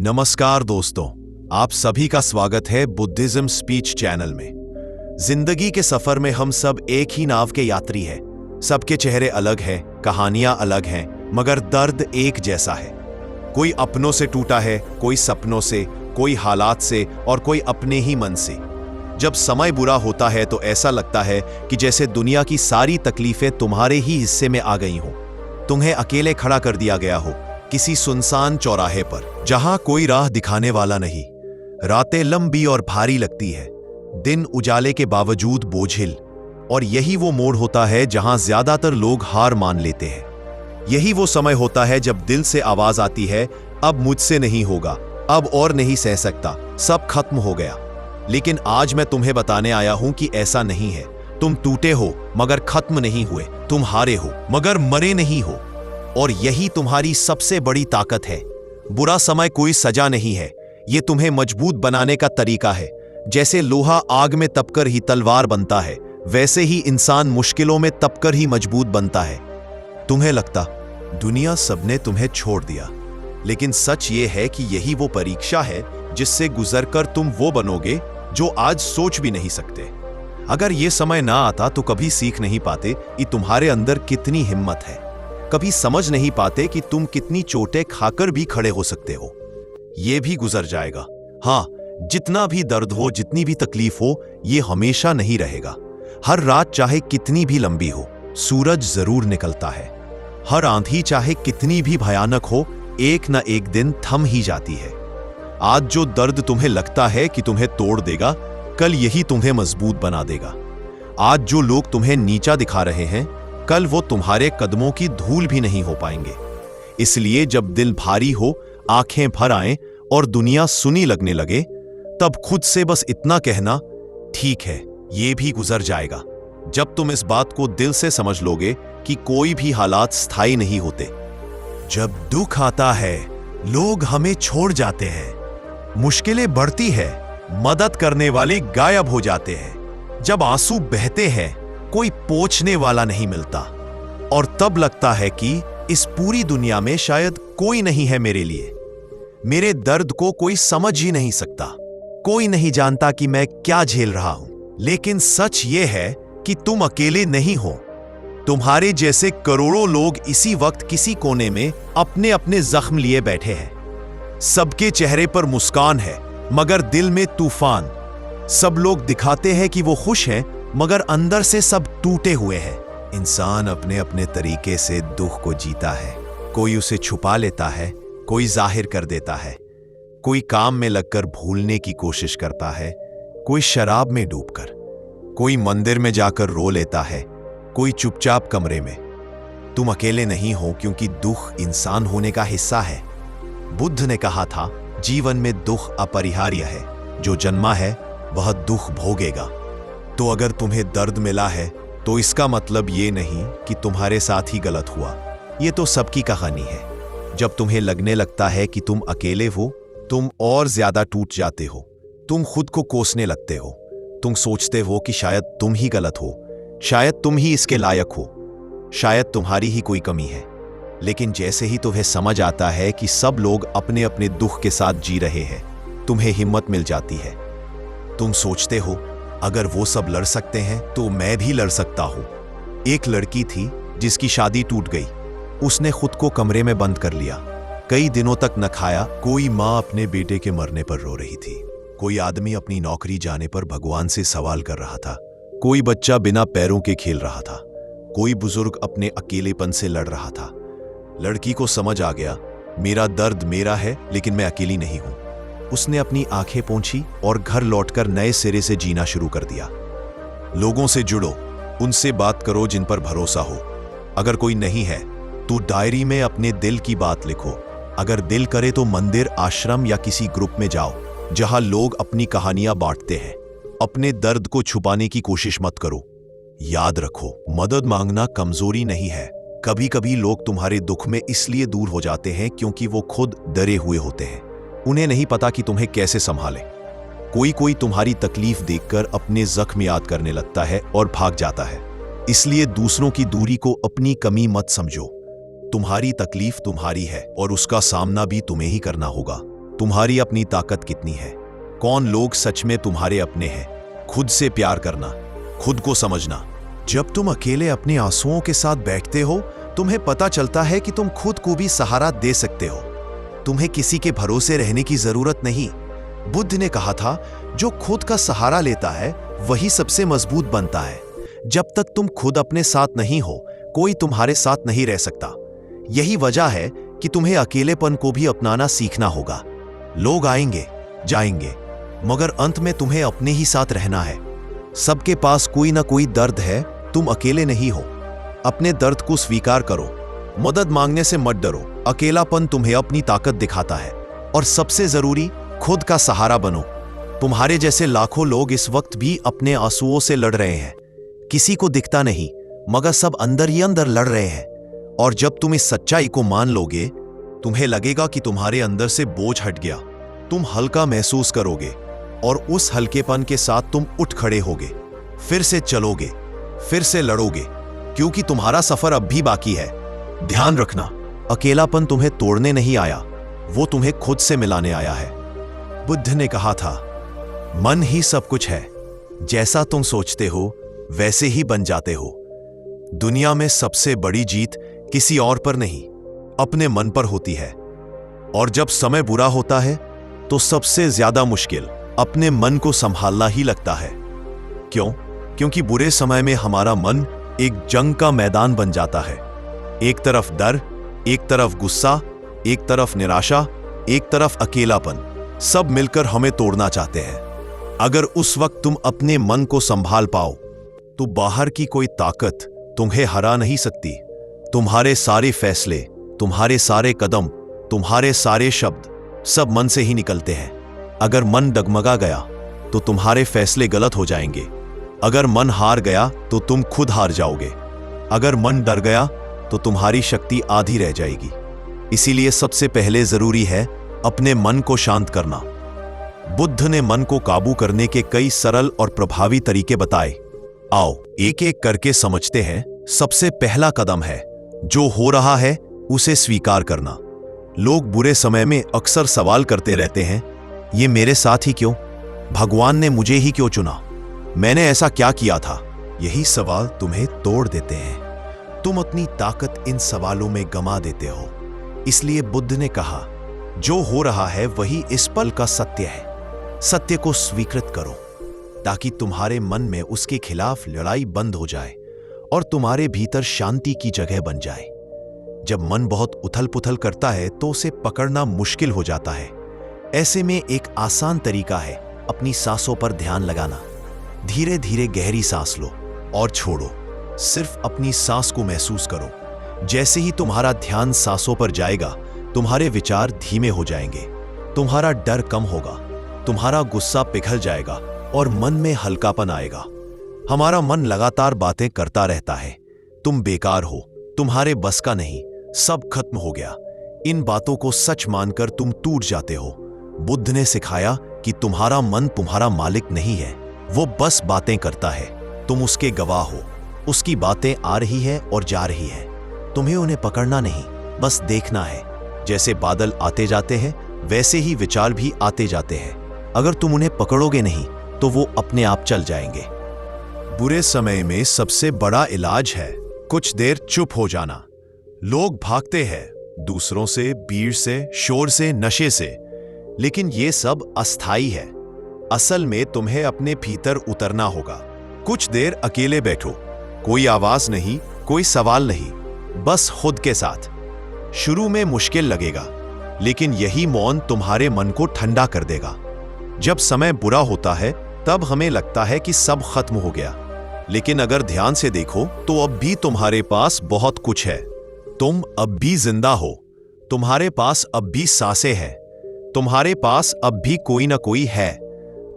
नमस्कार दोस्तों, आप सभी का स्वागत है बुद्धिज्म स्पीच चैनल में। जिंदगी के सफर में हम सब एक ही नाव के यात्री हैं। सबके चेहरे अलग हैं, कहानियां अलग हैं, मगर दर्द एक जैसा है। कोई अपनों से टूटा है, कोई सपनों से, कोई हालात से और कोई अपने ही मन से। जब समय बुरा होता है तो ऐसा लगता है कि जैसे दुनिया की सारी तकलीफें तुम्हारे ही हिस्से में आ गई हों। तुम्हें अकेले खड़ा कर दिया गया हो किसी सुनसान चौराहे पर, जहां कोई राह दिखाने वाला नहीं। रातें लंबी और भारी लगती है, दिन उजाले के बावजूद बोझिल। और यही वो मोड़ होता है जहां ज्यादातर लोग हार मान लेते हैं। यही वो समय होता है जब दिल से आवाज आती है, अब मुझसे नहीं होगा, अब और नहीं सह सकता, सब खत्म हो गया। लेकिन आज मैं तुम्हें बताने आया हूं कि ऐसा नहीं है। तुम टूटे हो मगर खत्म नहीं हुए, तुम हारे हो मगर मरे नहीं हो। और यही तुम्हारी सबसे बड़ी ताकत है। बुरा समय कोई सजा नहीं है, ये तुम्हें मजबूत बनाने का तरीका है। जैसे लोहा आग में तपकर ही तलवार बनता है, वैसे ही इंसान मुश्किलों में तपकर ही मजबूत बनता है। तुम्हें लगता दुनिया सबने तुम्हें छोड़ दिया, लेकिन सच ये है कि यही वो परीक्षा है जिससे गुजरकर तुम वो बनोगे जो आज सोच भी नहीं सकते। अगर ये समय ना आता तो कभी सीख नहीं पाते कि तुम्हारे अंदर कितनी हिम्मत है, कभी समझ नहीं पाते कि तुम कितनी चोटें खाकर भी खड़े हो सकते हो। ये भी गुजर जाएगा। हाँ, जितना भी दर्द हो, जितनी भी तकलीफ हो, ये हमेशा नहीं रहेगा। हर रात चाहे कितनी भी लंबी हो, सूरज जरूर निकलता है। हर आंधी चाहे कितनी भी भयानक हो, एक न एक दिन थम ही जाती है। आज जो दर्द तुम्हें लगता है कि तुम्हें तोड़ देगा, कल यही तुम्हें मजबूत बना देगा। आज जो लोग तुम्हें नीचा दिखा रहे हैं, कल वो तुम्हारे कदमों की धूल भी नहीं हो पाएंगे। इसलिए जब दिल भारी हो, आंखें भर आएं और दुनिया सुनी लगने लगे, तब खुद से बस इतना कहना, ठीक है, ये भी गुजर जाएगा। जब तुम इस बात को दिल से समझ लोगे कि कोई भी हालात स्थायी नहीं होते। जब दुख आता है, लोग हमें छोड़ जाते हैं, मुश्किलें बढ़ती है, मदद करने वाले गायब हो जाते हैं। जब आंसू बहते हैं, कोई पोंछने वाला नहीं मिलता। और तब लगता है कि इस पूरी दुनिया में शायद कोई नहीं है मेरे लिए। मेरे दर्द को कोई समझ ही नहीं सकता। कोई नहीं जानता कि मैं क्या झेल रहा हूं। लेकिन सच ये है कि तुम अकेले नहीं हो। तुम्हारे जैसे करोड़ों लोग इसी वक्त किसी कोने में अपने अपने जख्म लिए बैठे हैं। सबके चेहरे पर मुस्कान है, मगर दिल में तूफान। सब लोग दिखाते हैं कि वो खुश हैं, मगर अंदर से सब टूटे हुए हैं। इंसान अपने अपने तरीके से दुख को जीता है। कोई उसे छुपा लेता है, कोई जाहिर कर देता है। कोई काम में लगकर भूलने की कोशिश करता है, कोई शराब में डूबकर, कोई मंदिर में जाकर रो लेता है, कोई चुपचाप कमरे में। तुम अकेले नहीं हो, क्योंकि दुख इंसान होने का हिस्सा है। बुद्ध ने कहा था, जीवन में दुख अपरिहार्य है, जो जन्मा है वह दुख भोगेगा। तो अगर तुम्हें दर्द मिला है, तो इसका मतलब ये नहीं कि तुम्हारे साथ ही गलत हुआ। ये तो सबकी कहानी है। जब तुम्हें लगने लगता है कि तुम अकेले हो, तुम और ज्यादा टूट जाते हो। तुम खुद को कोसने लगते हो। तुम सोचते हो कि शायद तुम ही गलत हो, शायद तुम ही इसके लायक हो, शायद तुम्हारी ही कोई कमी है। लेकिन जैसे ही तुम्हें समझ आता है कि सब लोग अपने अपने दुख के साथ जी रहे हैं, तुम्हें हिम्मत मिल जाती है। तुम सोचते हो, अगर वो सब लड़ सकते हैं तो मैं भी लड़ सकता हूं। एक लड़की थी जिसकी शादी टूट गई। उसने खुद को कमरे में बंद कर लिया। कई दिनों तक न खाया। कोई माँ अपने बेटे के मरने पर रो रही थी। कोई आदमी अपनी नौकरी जाने पर भगवान से सवाल कर रहा था। कोई बच्चा बिना पैरों के खेल रहा था। कोई बुजुर्ग अपने अकेलेपन से लड़ रहा था। लड़की को समझ आ गया, मेरा दर्द मेरा है, लेकिन मैं अकेली नहीं हूं। उसने अपनी आंखें पोंछी और घर लौटकर नए सिरे से जीना शुरू कर दिया। लोगों से जुड़ो, उनसे बात करो जिन पर भरोसा हो। अगर कोई नहीं है तो डायरी में अपने दिल की बात लिखो। अगर दिल करे तो मंदिर, आश्रम या किसी ग्रुप में जाओ जहां लोग अपनी कहानियां बांटते हैं। अपने दर्द को छुपाने की कोशिश मत करो। याद रखो, मदद मांगना कमजोरी नहीं है। कभी कभी लोग तुम्हारे दुख में इसलिए दूर हो जाते हैं क्योंकि वो खुद डरे हुए होते हैं। उन्हें नहीं पता कि तुम्हें कैसे संभालें। कोई तुम्हारी तकलीफ देखकर अपने जख्म याद करने लगता है और भाग जाता है। इसलिए दूसरों की दूरी को अपनी कमी मत समझो। तुम्हारी तकलीफ तुम्हारी है और उसका सामना भी तुम्हें ही करना होगा। तुम्हारी अपनी ताकत कितनी है, कौन लोग सच में तुम्हारे अपने हैं। खुद से प्यार करना, खुद को समझना। जब तुम अकेले अपने आंसुओं के साथ बैठते हो, तुम्हें पता चलता है कि तुम खुद को भी सहारा दे सकते हो। तुम्हें किसी के भरोसे रहने की जरूरत नहीं। बुद्ध ने कहा था, जो खुद का सहारा लेता है वही सबसे मजबूत बनता है। जब तक तुम खुद अपने साथ नहीं हो, कोई तुम्हारे साथ नहीं रह सकता। यही वजह है कि तुम्हें अकेलेपन को भी अपनाना सीखना होगा। लोग आएंगे जाएंगे, मगर अंत में तुम्हें अपने ही साथ रहना है। सबके पास कोई ना कोई दर्द है, तुम अकेले नहीं हो। अपने दर्द को स्वीकार करो, मदद मांगने से मत डरो। अकेलापन तुम्हें अपनी ताकत दिखाता है। और सबसे जरूरी, खुद का सहारा बनो। तुम्हारे जैसे लाखों लोग इस वक्त भी अपने आंसुओं से लड़ रहे हैं। किसी को दिखता नहीं, मगर सब अंदर ही अंदर लड़ रहे हैं। और जब तुम इस सच्चाई को मान लोगे, तुम्हें लगेगा कि तुम्हारे अंदर से बोझ हट गया। तुम हल्का महसूस करोगे और उस हल्केपन के साथ तुम उठ खड़े होगे। फिर से चलोगे, फिर से लड़ोगे, क्योंकि तुम्हारा सफर अब भी बाकी है। ध्यान रखना, अकेलापन तुम्हें तोड़ने नहीं आया, वो तुम्हें खुद से मिलाने आया है। बुद्ध ने कहा था, मन ही सब कुछ है। जैसा तुम सोचते हो वैसे ही बन जाते हो। दुनिया में सबसे बड़ी जीत किसी और पर नहीं, अपने मन पर होती है। और जब समय बुरा होता है तो सबसे ज्यादा मुश्किल अपने मन को संभालना ही लगता है। क्यों? क्योंकि बुरे समय में हमारा मन एक जंग का मैदान बन जाता है। एक तरफ डर, एक तरफ गुस्सा, एक तरफ निराशा, एक तरफ अकेलापन, सब मिलकर हमें तोड़ना चाहते हैं। अगर उस वक्त तुम अपने मन को संभाल पाओ तो बाहर की कोई ताकत तुम्हें हरा नहीं सकती। तुम्हारे सारे फैसले, तुम्हारे सारे कदम, तुम्हारे सारे शब्द सब मन से ही निकलते हैं। अगर मन डगमगा गया तो तुम्हारे फैसले गलत हो जाएंगे। अगर मन हार गया तो तुम खुद हार जाओगे। अगर मन डर गया तो तुम्हारी शक्ति आधी रह जाएगी। इसीलिए सबसे पहले जरूरी है अपने मन को शांत करना। बुद्ध ने मन को काबू करने के कई सरल और प्रभावी तरीके बताए। आओ एक एक करके समझते हैं। सबसे पहला कदम है, जो हो रहा है उसे स्वीकार करना। लोग बुरे समय में अक्सर सवाल करते रहते हैं, ये मेरे साथ ही क्यों? भगवान ने मुझे ही क्यों चुना? मैंने ऐसा क्या किया था? यही सवाल तुम्हें तोड़ देते हैं। तुम अपनी ताकत इन सवालों में गंवा देते हो। इसलिए बुद्ध ने कहा, जो हो रहा है वही इस पल का सत्य है। सत्य को स्वीकृत करो ताकि तुम्हारे मन में उसके खिलाफ लड़ाई बंद हो जाए और तुम्हारे भीतर शांति की जगह बन जाए। जब मन बहुत उथल पुथल करता है तो उसे पकड़ना मुश्किल हो जाता है। ऐसे में एक आसान तरीका है अपनी सांसों पर ध्यान लगाना। धीरे धीरे गहरी सांस लो और छोड़ो। सिर्फ अपनी सांस को महसूस करो। जैसे ही तुम्हारा ध्यान सांसों पर जाएगा, तुम्हारे विचार धीमे हो जाएंगे, तुम्हारा डर कम होगा, तुम्हारा गुस्सा पिघल जाएगा और मन में हल्कापन आएगा। हमारा मन लगातार बातें करता रहता है, तुम बेकार हो, तुम्हारे बस का नहीं, सब खत्म हो गया। इन बातों को सच मानकर तुम टूट जाते हो। बुद्ध ने सिखाया कि तुम्हारा मन तुम्हारा मालिक नहीं है, वो बस बातें करता है, तुम उसके गवाह हो। उसकी बातें आ रही है और जा रही है, तुम्हें उन्हें पकड़ना नहीं, बस देखना है। जैसे बादल आते जाते हैं वैसे ही विचार भी आते जाते हैं। अगर तुम उन्हें पकड़ोगे नहीं तो वो अपने आप चल जाएंगे। बुरे समय में सबसे बड़ा इलाज है कुछ देर चुप हो जाना। लोग भागते हैं दूसरों से, भीड़ से, शोर से, नशे से, लेकिन ये सब अस्थाई है। असल में तुम्हें अपने भीतर उतरना होगा। कुछ देर अकेले बैठो, कोई आवाज नहीं, कोई सवाल नहीं, बस खुद के साथ। शुरू में मुश्किल लगेगा, लेकिन यही मौन तुम्हारे मन को ठंडा कर देगा। जब समय बुरा होता है तब हमें लगता है कि सब खत्म हो गया, लेकिन अगर ध्यान से देखो तो अब भी तुम्हारे पास बहुत कुछ है। तुम अब भी जिंदा हो, तुम्हारे पास अब भी सांसें हैं, तुम्हारे पास अब भी कोई ना कोई है,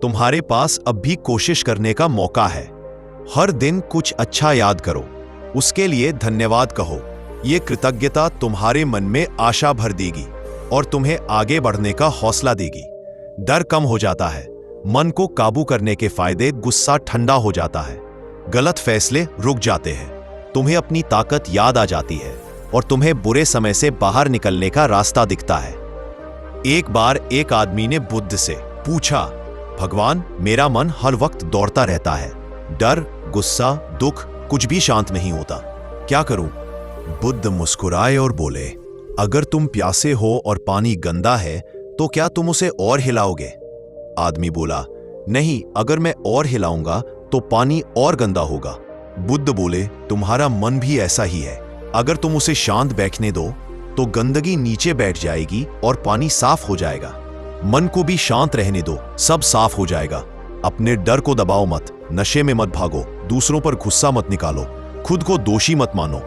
तुम्हारे पास अब भी कोशिश करने का मौका है। हर दिन कुछ अच्छा याद करो, उसके लिए धन्यवाद कहो। यह कृतज्ञता तुम्हारे मन में आशा भर देगी और तुम्हें आगे बढ़ने का हौसला देगी। डर कम हो जाता है, मन को काबू करने के फायदे, गुस्सा ठंडा हो जाता है, गलत फैसले रुक जाते हैं, तुम्हें अपनी ताकत याद आ जाती है और तुम्हें बुरे समय से बाहर निकलने का रास्ता दिखता है। एक बार एक आदमी ने बुद्ध से पूछा, भगवान, मेरा मन हर वक्त दौड़ता रहता है। डर, गुस्सा, दुख, कुछ भी शांत नहीं होता। क्या करूं? बुद्ध मुस्कुराए और बोले, अगर तुम प्यासे हो और पानी गंदा है तो क्या तुम उसे और हिलाओगे? आदमी बोला, नहीं, अगर मैं और हिलाऊंगा तो पानी और गंदा होगा। बुद्ध बोले, तुम्हारा मन भी ऐसा ही है। अगर तुम उसे शांत बैठने दो तो गंदगी नीचे बैठ जाएगी और पानी साफ हो जाएगा। मन को भी शांत रहने दो, सब साफ हो जाएगा। अपने डर को दबाओ मत, नशे में मत भागो, दूसरों पर गुस्सा मत निकालो, खुद को दोषी मत मानो।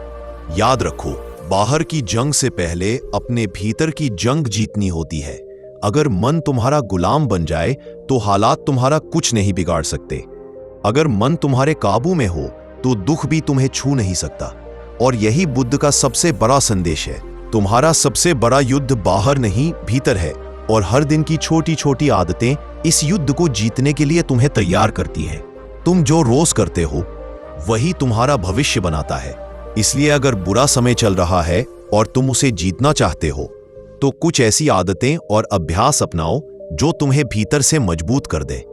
याद रखो, बाहर की जंग से पहले अपने भीतर की जंग जीतनी होती है। अगर मन तुम्हारा गुलाम बन जाए तो हालात तुम्हारा कुछ नहीं बिगाड़ सकते। अगर मन तुम्हारे काबू में हो तो दुख भी तुम्हें छू नहीं सकता। और यही बुद्ध का सबसे बड़ा संदेश है। तुम्हारा सबसे बड़ा युद्ध बाहर नहीं, भीतर है। और हर दिन की छोटी छोटी आदतें इस युद्ध को जीतने के लिए तुम्हें तैयार करती हैं। तुम जो रोज करते हो वही तुम्हारा भविष्य बनाता है। इसलिए अगर बुरा समय चल रहा है और तुम उसे जीतना चाहते हो तो कुछ ऐसी आदतें और अभ्यास अपनाओ जो तुम्हें भीतर से मजबूत कर दे।